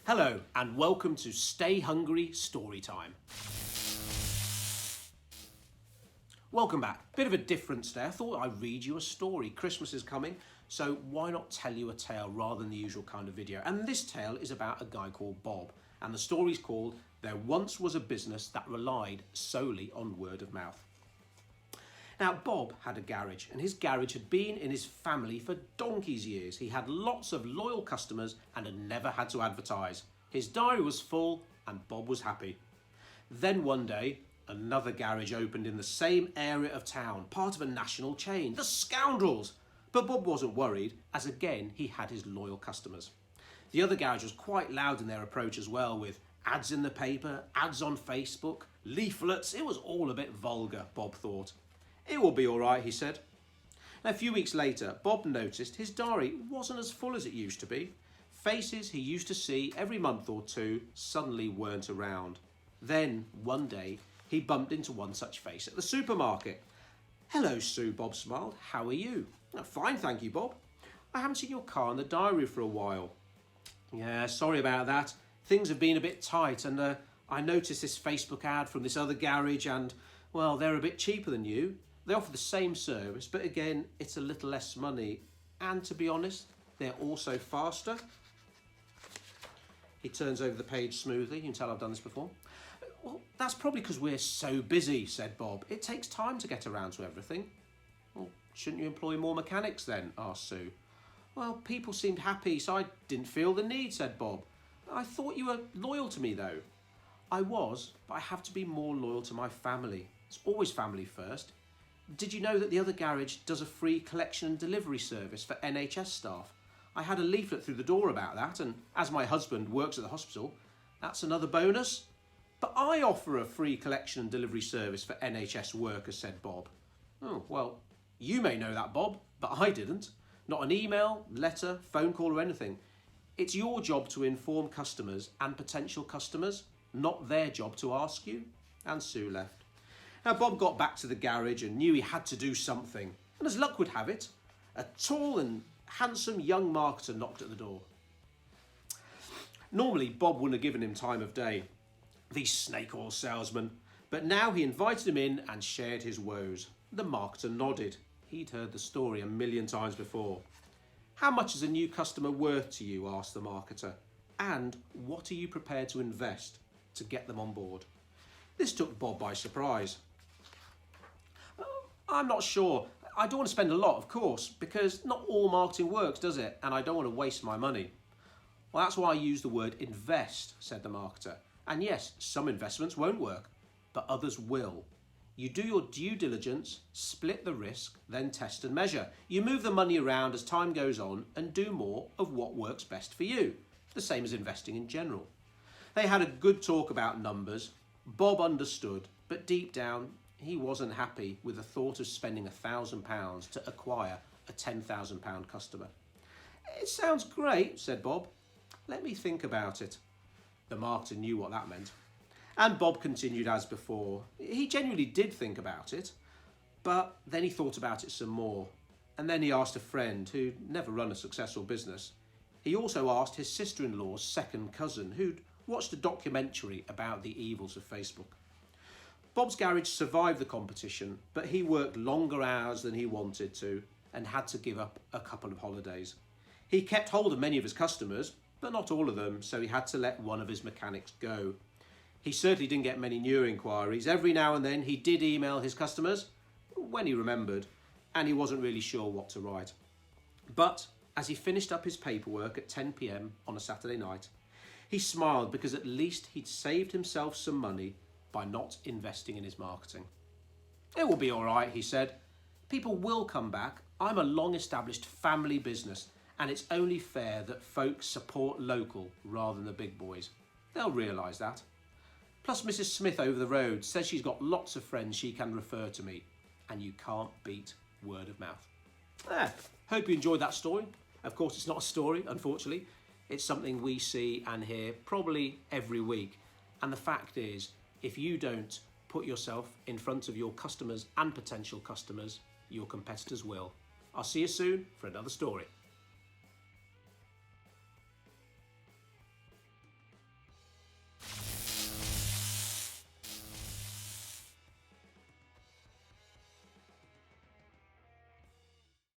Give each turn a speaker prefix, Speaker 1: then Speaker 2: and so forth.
Speaker 1: Hello and welcome to Stay Hungry Storytime. Welcome back. Bit of a difference there. I thought I'd read you a story. Christmas is coming, so why not tell you a tale rather than the usual kind of video? And this tale is about a guy called Bob, and the story's called There Once Was a Business That Relied Solely on Word of Mouth. Now, Bob had a garage, and his garage had been in his family for donkey's years. He had lots of loyal customers and had never had to advertise. His diary was full, and Bob was happy. Then one day, another garage opened in the same area of town, part of a national chain. The scoundrels! But Bob wasn't worried, as again, he had his loyal customers. The other garage was quite loud in their approach as well, with ads in the paper, ads on Facebook, leaflets. It was all a bit vulgar, Bob thought. It will be all right, he said. Now, a few weeks later, Bob noticed his diary wasn't as full as it used to be. Faces he used to see every month or two suddenly weren't around. Then, one day, he bumped into one such face at the supermarket. "Hello, Sue," Bob smiled. "How are you?" "Fine, thank you, Bob. I haven't seen your car in the diary for a while." "Yeah, sorry about that. Things have been a bit tight, and I noticed this Facebook ad from this other garage, and, well, they're a bit cheaper than you. They offer the same service, but again, it's a little less money. And to be honest, they're also faster." He turns over the page smoothly. You can tell I've done this before. "Well, that's probably because we're so busy," said Bob. "It takes time to get around to everything." "Well, shouldn't you employ more mechanics then?" asked Sue. "Well, people seemed happy, so I didn't feel the need," said Bob. "I thought you were loyal to me, though." "I was, but I have to be more loyal to my family. It's always family first. Did you know that the other garage does a free collection and delivery service for NHS staff? I had a leaflet through the door about that, and as my husband works at the hospital, that's another bonus." "But I offer a free collection and delivery service for NHS workers," said Bob. "Oh, well, you may know that, Bob, but I didn't. Not an email, letter, phone call or anything. It's your job to inform customers and potential customers, not their job to ask you." And Sue left. Now, Bob got back to the garage and knew he had to do something. And as luck would have it, a tall and handsome young marketer knocked at the door. Normally, Bob wouldn't have given him time of day, these snake oil salesmen, but now he invited him in and shared his woes. The marketer nodded. He'd heard the story a million times before. "How much is a new customer worth to you?" asked the marketer. "And what are you prepared to invest to get them on board?" This took Bob by surprise. "I'm not sure. I don't want to spend a lot, of course, because not all marketing works, does it? And I don't want to waste my money." "Well, that's why I use the word invest," said the marketer. "And yes, some investments won't work, but others will. You do your due diligence, split the risk, then test and measure. You move the money around as time goes on and do more of what works best for you. The same as investing in general." They had a good talk about numbers. Bob understood, but deep down, he wasn't happy with the thought of spending £1,000 to acquire a £10,000 customer. "It sounds great," said Bob. "Let me think about it." The marketer knew what that meant. And Bob continued as before. He genuinely did think about it, but then he thought about it some more. And then he asked a friend who'd never run a successful business. He also asked his sister-in-law's second cousin, who'd watched a documentary about the evils of Facebook. Bob's garage survived the competition, but he worked longer hours than he wanted to and had to give up a couple of holidays. He kept hold of many of his customers, but not all of them, so he had to let one of his mechanics go. He certainly didn't get many new inquiries. Every now and then he did email his customers, when he remembered, and he wasn't really sure what to write. But as he finished up his paperwork at 10 p.m. on a Saturday night, he smiled because at least he'd saved himself some money by not investing in his marketing. "It will be all right," he said. "People will come back. I'm a long-established family business, and it's only fair that folks support local rather than the big boys. They'll realise that. Plus, Mrs. Smith over the road says she's got lots of friends she can refer to me, and you can't beat word of mouth." Hope you enjoyed that story. Of course, it's not a story, unfortunately. It's something we see and hear probably every week. And the fact is, if you don't put yourself in front of your customers and potential customers, your competitors will. I'll see you soon for another story.